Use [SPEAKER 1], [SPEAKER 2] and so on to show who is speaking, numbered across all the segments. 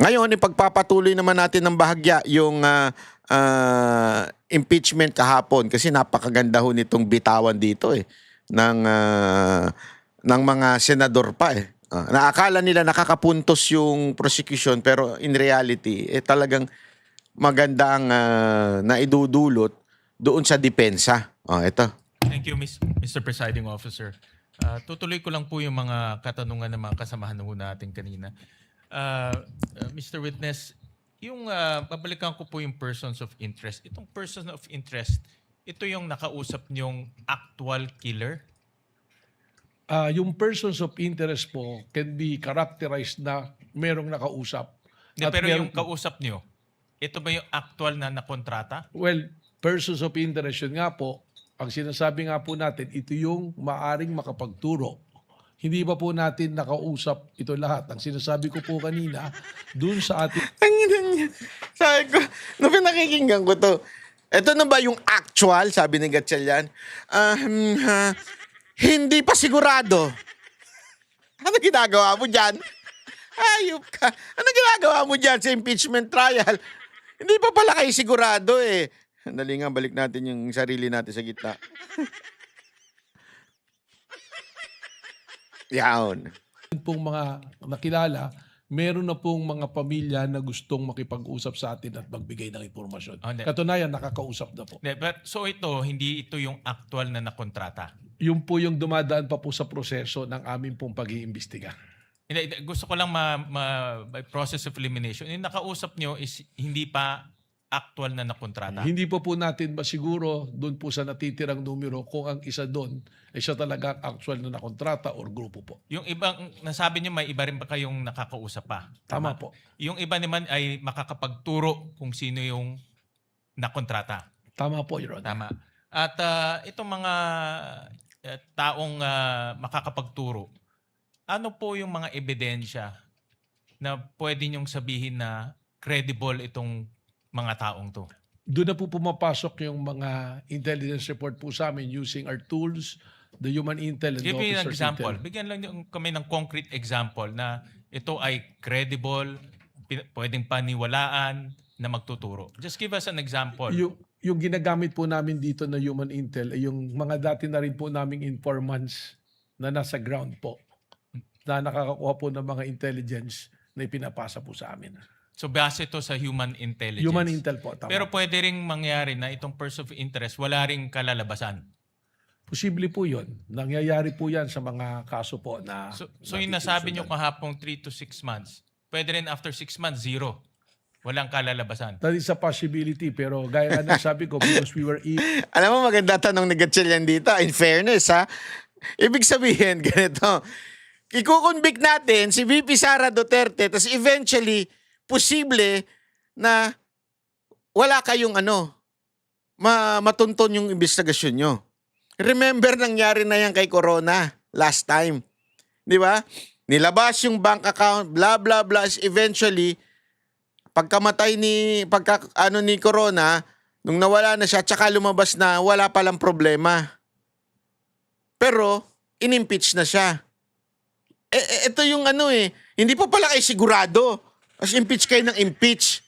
[SPEAKER 1] Ngayon, ipagpapatuloy naman natin ng bahagya yung impeachment kahapon kasi napakaganda ho nitong bitawan dito ng mga senador pa eh. Naakala nila nakakapuntos yung prosecution pero in reality talagang maganda ang naidudulot doon sa depensa. Ito.
[SPEAKER 2] Thank you, Mr. Presiding Officer. Tutuloy ko lang po yung mga katanungan ng mga kasamahan ho natin kanina. Mr. Witness, yung babalikan ko po yung persons of interest. Itong person of interest, ito yung nakausap niyong actual killer?
[SPEAKER 3] Yung persons of interest po can be characterized na merong nakausap. At
[SPEAKER 2] Pero
[SPEAKER 3] merong-
[SPEAKER 2] yung kausap niyo, ito ba yung actual na nakontrata?
[SPEAKER 3] Well, persons of interest yun nga po, ang sinasabi nga po natin, ito yung maaring makapagturo. Hindi pa po natin nakausap ito lahat. Ang sinasabi ko po kanina, dun sa ating
[SPEAKER 1] Ang ina niya. Sabi ko, nung pinakikinggan ko to, ito na ba yung actual, sabi ni Gatchalian? Hindi pa sigurado. Ano ginagawa mo dyan? Ayop ka. Ano ginagawa mo dyan sa impeachment trial? Hindi pa pala kayo sigurado eh. Dali nga, balik natin yung sarili natin sa gitna. Yaon.
[SPEAKER 3] pong mga nakilala, meron na pong mga pamilya na gustong makipag-usap sa atin at magbigay ng impormasyon.
[SPEAKER 2] Hindi.
[SPEAKER 3] Katunayan, nakakausap na po.
[SPEAKER 2] So hindi ito yung actual na nakontrata?
[SPEAKER 3] Yun po yung dumadaan pa po sa proseso ng aming pong pag-iimbestiga.
[SPEAKER 2] Gusto ko lang by process of elimination. Yung nakausap nyo is hindi pa actual na nakontrata?
[SPEAKER 3] Hindi pa po natin masiguro doon po sa natitirang numero kung ang isa doon ay siya talaga ang actual na nakontrata or grupo po.
[SPEAKER 2] Yung ibang, nasabi nyo may iba rin ba kayong nakakausap pa?
[SPEAKER 3] Tama po.
[SPEAKER 2] Yung iba naman ay makakapagturo kung sino yung nakontrata.
[SPEAKER 3] Tama po, Your Honor.
[SPEAKER 2] Tama. At itong mga taong makakapagturo, ano po yung mga ebidensya na pwede nyong sabihin na credible itong mga taong to?
[SPEAKER 3] Doon na po pumapasok yung mga intelligence report po sa amin using our tools, the human intel and the
[SPEAKER 2] Give me an
[SPEAKER 3] officer's
[SPEAKER 2] example.
[SPEAKER 3] intel.
[SPEAKER 2] Bigyan lang kami ng concrete example na ito ay credible, pwedeng paniwalaan na magtuturo. Just give us an example.
[SPEAKER 3] Yung ginagamit po namin dito na human intel ay yung mga dati na rin po naming informants na nasa ground po na nakakakuha po ng mga intelligence na ipinapasa po sa amin.
[SPEAKER 2] So base ito sa human intelligence.
[SPEAKER 3] Human intel po, tama.
[SPEAKER 2] Pero pwede ring mangyari na itong person of interest wala ring kalalabasan.
[SPEAKER 3] Posible po yun. Nangyayari po yan sa mga kaso po na...
[SPEAKER 2] So yung nasabi nyo kahapong 3 to 6 months, pwede rin after 6 months, 0. Walang kalalabasan.
[SPEAKER 3] That is a possibility, pero gaya nga ng sabi ko, because we were...
[SPEAKER 1] Alam mo, maganda tanong ni Gatchalian dito. In fairness, ha? Ibig sabihin, ganito. Ikukonvict natin si VP Sara Duterte, tapos eventually, posible na wala kayong matunton yung investigasyon nyo. Remember, nangyari na yan kay Corona last time. Di ba? Nilabas yung bank account, blah, blah, blah. Eventually, pagkamatay ni Corona, nung nawala na siya, tsaka lumabas na wala palang problema. Pero, inimpeach na siya. Ito yung hindi pa pala kayo sigurado. As impeach kayo ng impeach.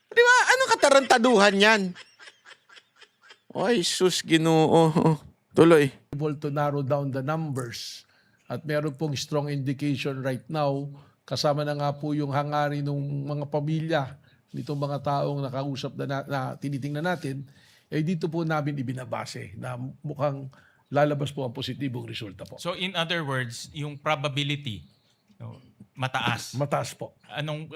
[SPEAKER 1] Di ba? Anong katarantaduhan yan? Ay, sus, Ginoo. Tuloy.
[SPEAKER 3] able to narrow down the numbers. At meron pong strong indication right now, kasama na nga po yung hangarin ng mga pamilya nitong mga taong nakausap na tinitingnan natin, dito po namin ibinabase na mukhang lalabas po ang positibong resulta po.
[SPEAKER 2] So in other words, yung probability, mataas.
[SPEAKER 3] Mataas po.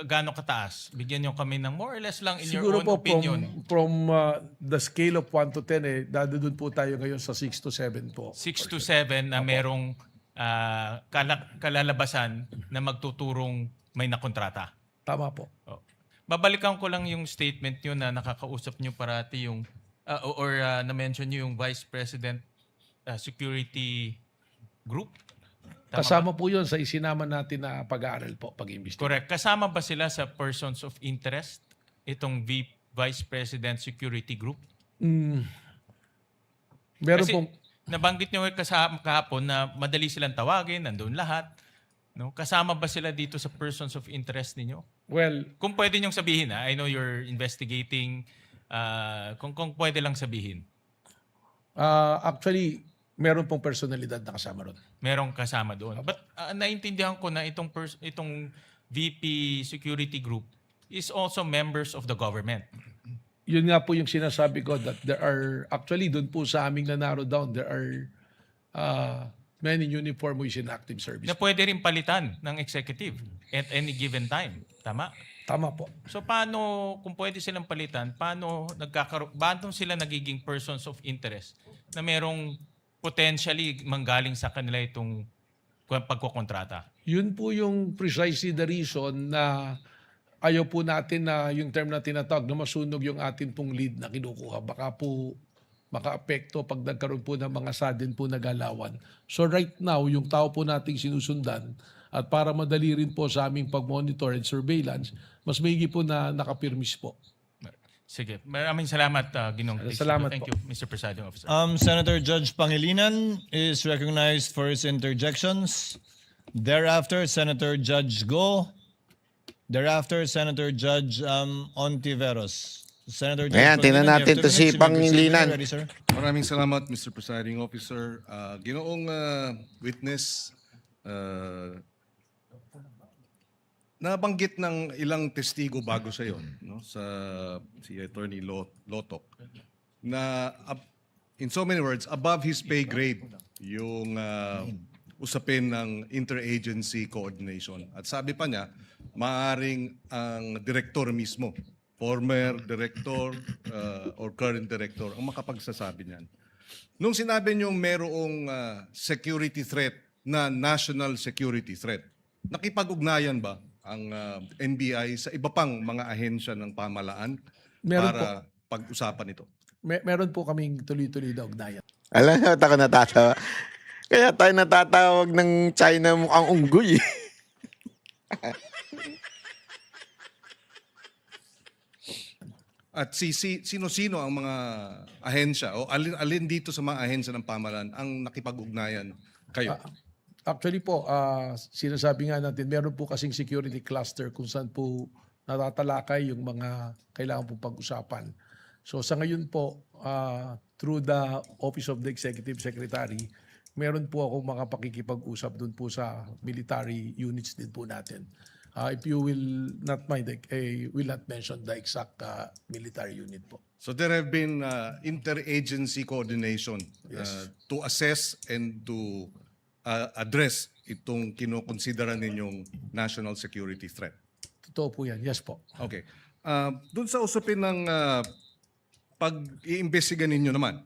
[SPEAKER 2] Gaano kataas? Bigyan nyo kami ng more or less lang in
[SPEAKER 3] Siguro
[SPEAKER 2] your own
[SPEAKER 3] po
[SPEAKER 2] opinion.
[SPEAKER 3] from the scale of 1 to 10, doon po tayo ngayon sa 6 to 7 po.
[SPEAKER 2] 6 to 7 na merong kalalabasan na magtuturong may nakontrata.
[SPEAKER 3] Tama po.
[SPEAKER 2] Oh. Babalikan ko lang yung statement nyo na nakakausap nyo parati yung na-mention nyo yung Vice President Security Group. Tama
[SPEAKER 3] Kasama po yun sa isinama natin na pag-aaral po, pag-imbestiga.
[SPEAKER 2] Correct. Kasama ba sila sa persons of interest? Itong Vice President Security Group?
[SPEAKER 3] Meron
[SPEAKER 2] Kasi
[SPEAKER 3] pong...
[SPEAKER 2] nabanggit nyo kasama kahapon na madali silang tawagin, nandun lahat. No? Kasama ba sila dito sa persons of interest ninyo?
[SPEAKER 3] Well,
[SPEAKER 2] Kung pwede niyong sabihin, I know you're investigating, kung pwede lang sabihin,
[SPEAKER 3] actually, meron pong personalidad na kasama ron.
[SPEAKER 2] merong kasama doon. But naintindihan ko na itong VP Security Group is also members of the government.
[SPEAKER 3] Yun nga po yung sinasabi ko that there are, actually doon po sa aming na narrow down, there are many uniform who is in active service.
[SPEAKER 2] Na pwede rin palitan ng executive at any given time. Tama?
[SPEAKER 3] Tama po.
[SPEAKER 2] So paano, kung pwede silang palitan, paano sila nagiging persons of interest na merong potentially manggaling sa kanila itong pagkokontrata?
[SPEAKER 3] Yun po yung precisely the reason na ayaw po natin na yung term na tinatawag na masunog yung atin pong lead na kinukuha. Baka po maka-apekto pag nagkaroon po ng mga sudden po na galawan. So right now, yung tao po nating sinusundan at para madali rin po sa aming pag-monitor and surveillance, mas maigi po na nakapirmis po.
[SPEAKER 2] Sige. Maraming salamat, Ginong.
[SPEAKER 3] Salamat
[SPEAKER 2] Thank
[SPEAKER 3] po.
[SPEAKER 2] you, Mr. Presiding Officer.
[SPEAKER 4] Senator Judge Pangilinan is recognized for his interjections. Thereafter, Senator Judge Go. Thereafter, Senator Judge Ontiveros. Senator Judge
[SPEAKER 1] Ayan, tingnan
[SPEAKER 4] Pangilinan, you have
[SPEAKER 1] natin
[SPEAKER 4] 2
[SPEAKER 1] to si
[SPEAKER 4] minutes. You may proceed when
[SPEAKER 1] Pangilinan.
[SPEAKER 4] you're ready, sir.
[SPEAKER 5] Maraming salamat, Mr. Presiding Officer. Ginoong witness, nabanggit ng ilang testigo bago sa iyo, no, sa si Attorney Lotok, na in so many words, above his pay grade yung usapin ng interagency coordination. At sabi pa niya, maaring ang direktor mismo, former director or current director, ang makapagsasabi niyan. Nung sinabi niyong merong security threat na national security threat, nakipag-ugnayan ba ang NBI sa iba pang mga ahensya ng pamahalaan
[SPEAKER 3] Meron
[SPEAKER 5] para pag-usapan ito?
[SPEAKER 3] Meron po kaming tuloy-tuloy na ugnayan.
[SPEAKER 1] Alam mo, ako natatawa. Kaya tayo natatawag ng China mukhang unggoy.
[SPEAKER 5] At sino-sino ang mga ahensya o alin dito sa mga ahensya ng pamahalaan ang nakipag-ugnayan kayo?
[SPEAKER 3] Actually po, sinasabi nga natin, meron po kasing security cluster kung saan po natatalakay yung mga kailangan po pag-usapan. So sa ngayon po, through the Office of the Executive Secretary, meron po ako mga pakikipag-usap dun po sa military units din po natin. If you will not mind, I will not mention the exact military unit po.
[SPEAKER 5] So there have been interagency coordination to assess and to address itong kinokonsidera ninyong national security threat.
[SPEAKER 3] Totoo po yan. Yes po.
[SPEAKER 5] Okay. Doon sa usapin ng pag-iimbestiga ninyo naman,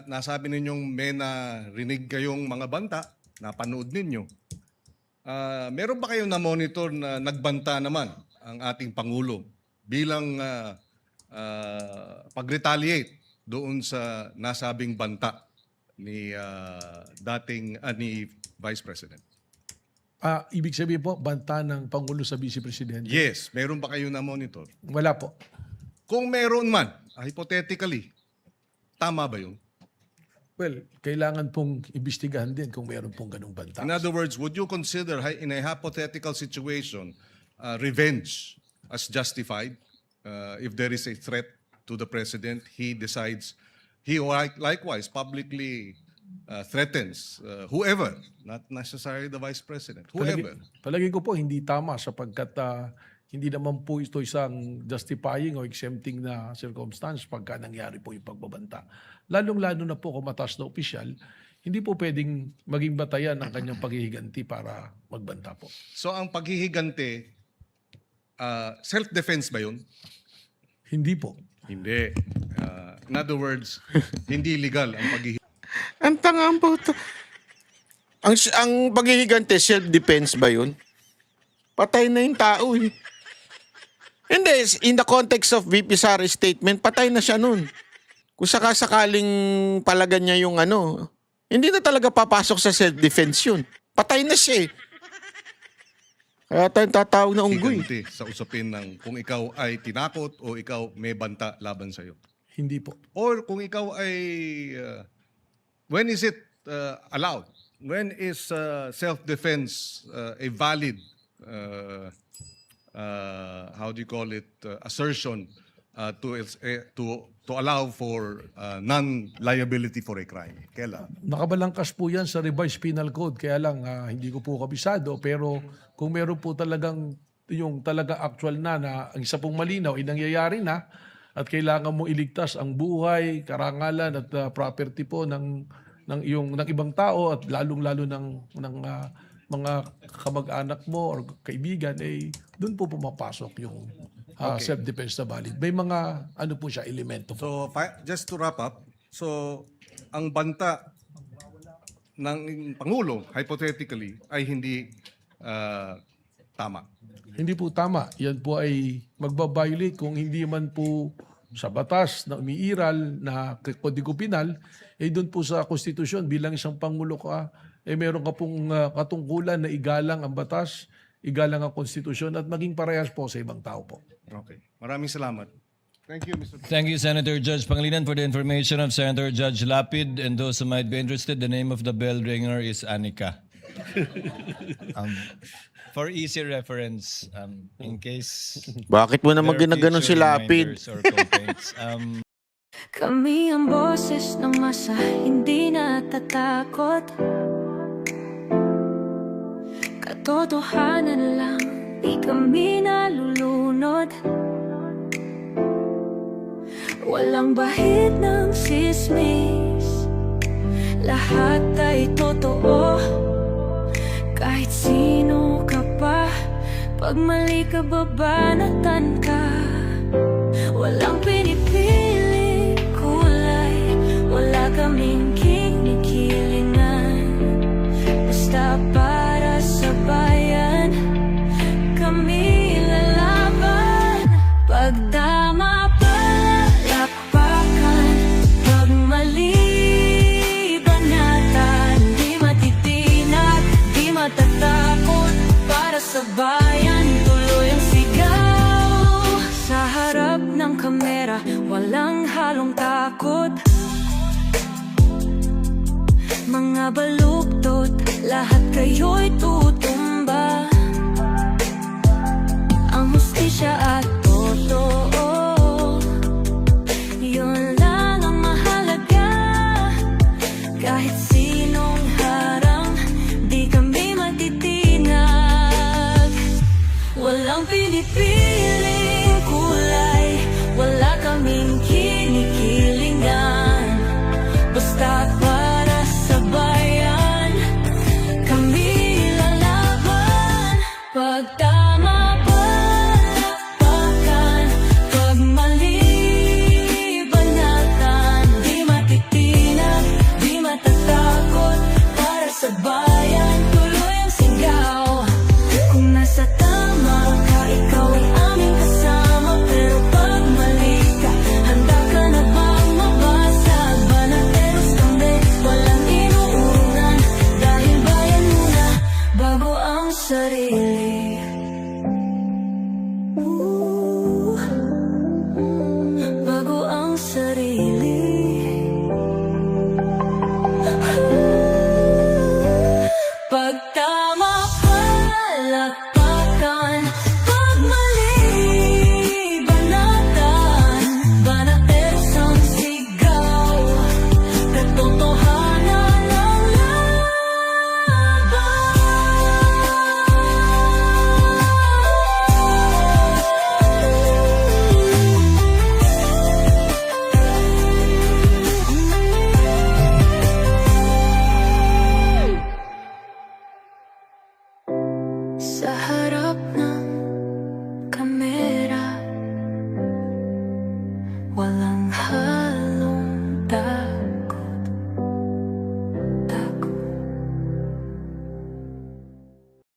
[SPEAKER 5] nasabi ninyong may narinig kayong mga banta, napanood ninyo. Meron ba kayong na-monitor na nagbanta naman ang ating Pangulo bilang pag-retaliate doon sa nasabing banta ni ni Vice President?
[SPEAKER 3] Ibig sabihin po, banta ng Pangulo sa Vice Presidente?
[SPEAKER 5] Yes, meron ba kayong na-monitor?
[SPEAKER 3] Wala po.
[SPEAKER 5] Kung meron man, hypothetically, tama ba yun?
[SPEAKER 3] Well, kailangan pong imbestigahan din kung meron pong ganung banta.
[SPEAKER 5] In other words, would you consider in a hypothetical situation revenge as justified if there is a threat to the president? He decides, he likewise publicly threatens whoever, not necessarily the vice president, whoever.
[SPEAKER 3] Palagi ko po hindi tama sapagkat hindi naman po ito isang justifying o exempting na circumstance pagka nangyari po yung pagbabanta. Lalong-lalo na po kung mataas na opisyal, hindi po pwedeng maging batayan ang kanyang paghihiganti para magbanta po.
[SPEAKER 5] So ang paghihiganti, self-defense ba yun?
[SPEAKER 3] Hindi po.
[SPEAKER 5] Hindi. In other words, hindi legal ang paghihiganti.
[SPEAKER 1] Ang tangang po ito. Ang paghihiganti, self-defense ba yun? Patay na yung tao eh. Hindi, in the context of VP Sara's statement, patay na siya nun. Kung sakasakaling palagan niya yung hindi na talaga papasok sa self-defense yun. Patay na siya eh. Kaya tayong tatawag na unggoy.
[SPEAKER 5] Higanti sa usapin ng kung ikaw ay tinakot o ikaw may banta laban sa'yo.
[SPEAKER 3] Hindi po.
[SPEAKER 5] Or kung ikaw ay, when is it allowed when is self-defense a valid, how do you call it, assertion to allow for non-liability for a crime? Kailan?
[SPEAKER 3] Nakabalangkas po yan sa revised penal code, kaya lang hindi ko po kabisado, pero kung meron po talagang yung talaga actual na ang isa pong malinaw ay nangyayari na at kailangan mo iligtas ang buhay, karangalan at property po ng ibang tao at lalong-lalo ng mga kamag-anak mo or kaibigan, doon po pumapasok yung self-defense na valid. May mga ano po siya, elemento po.
[SPEAKER 5] So, just to wrap up, so ang banta ng Pangulo, hypothetically, ay hindi tama.
[SPEAKER 3] Hindi po tama. Yan po ay magbabiolate kung hindi man po sa batas na umiiral na kodigo penal, doon po sa konstitusyon bilang isang pangulo ka, meron ka pong katungkulan na igalang ang batas, igalang ang konstitusyon at maging parehas po sa ibang tao po.
[SPEAKER 5] Okay. Maraming salamat. Thank you, Mr.
[SPEAKER 4] Thank you, Senator Judge Pangilinan, for the information of Senator Judge Lapid. And those who might be interested, the name of the bell ringer is Anika. For easy reference, in case
[SPEAKER 1] Bakit mo naman
[SPEAKER 4] there are
[SPEAKER 1] ginaganon si
[SPEAKER 4] future
[SPEAKER 1] Lapid?
[SPEAKER 4] reminders or complaints.
[SPEAKER 6] Kami ang boses ng masa, hindi natatakot. Katotohanan lang, di kami nalulunod. Walang bahid ng sismis, lahat ay totoo. Kahit sino ka pa, pag mali ka babanatan ka. Walang pinipiling kulay, wala kaming kinikilingan. Basta para sa bayan, kami lalaban. Pagdama palapakan, pag mali banatan. Di matitinag, di matatakot, para sa bayan tuloy ang sigaw. Sa harap ng kamera, walang halong takot. Mga baluktot, lahat kayo'y tutumba. Ang hustisya at totoo, yun lang ang mahalaga. Kahit sinong harang, di kami matitinag. Walang pinipiling kulay, wala kaming kinikilingan. Basta para sa bayan, kami lalaban. Pag tama palapakan, pag mali banatan. Di matitinag, di matatakot, para sa bayan tuloy ang sigaw. Kung nasa tama ka, ikaw ay aming kasama. Pero pag mali ka, handa ka na bang mabasag? Banateros kami, walang inuunan. Dahil bayan muna, bago ang sarili. Bago ang sarili. Pag tama palakpakan, pag mali banatan. Banateros ang sigaw, katotohanan ang laban. Sa